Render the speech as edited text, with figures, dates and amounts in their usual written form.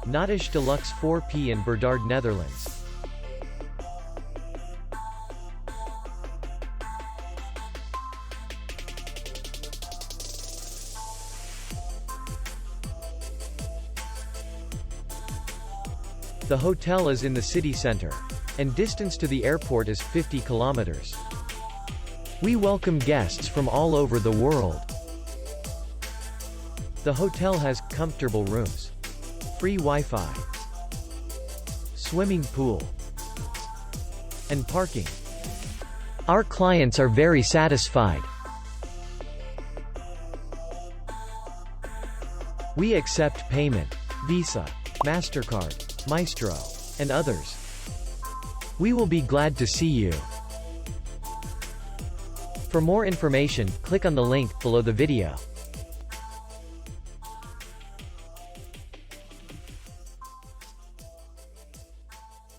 Nautisch de Luxe 4P in Birdaard, Netherlands. The hotel is in the city center, and distance to the airport is 50 kilometers. We welcome guests from all over the world. The hotel has comfortable rooms, free Wi-Fi, swimming pool, and parking. Our clients are very satisfied. We accept payment, Visa, MasterCard, Maestro, and others. We will be glad to see you. For more information, click on the link below the video.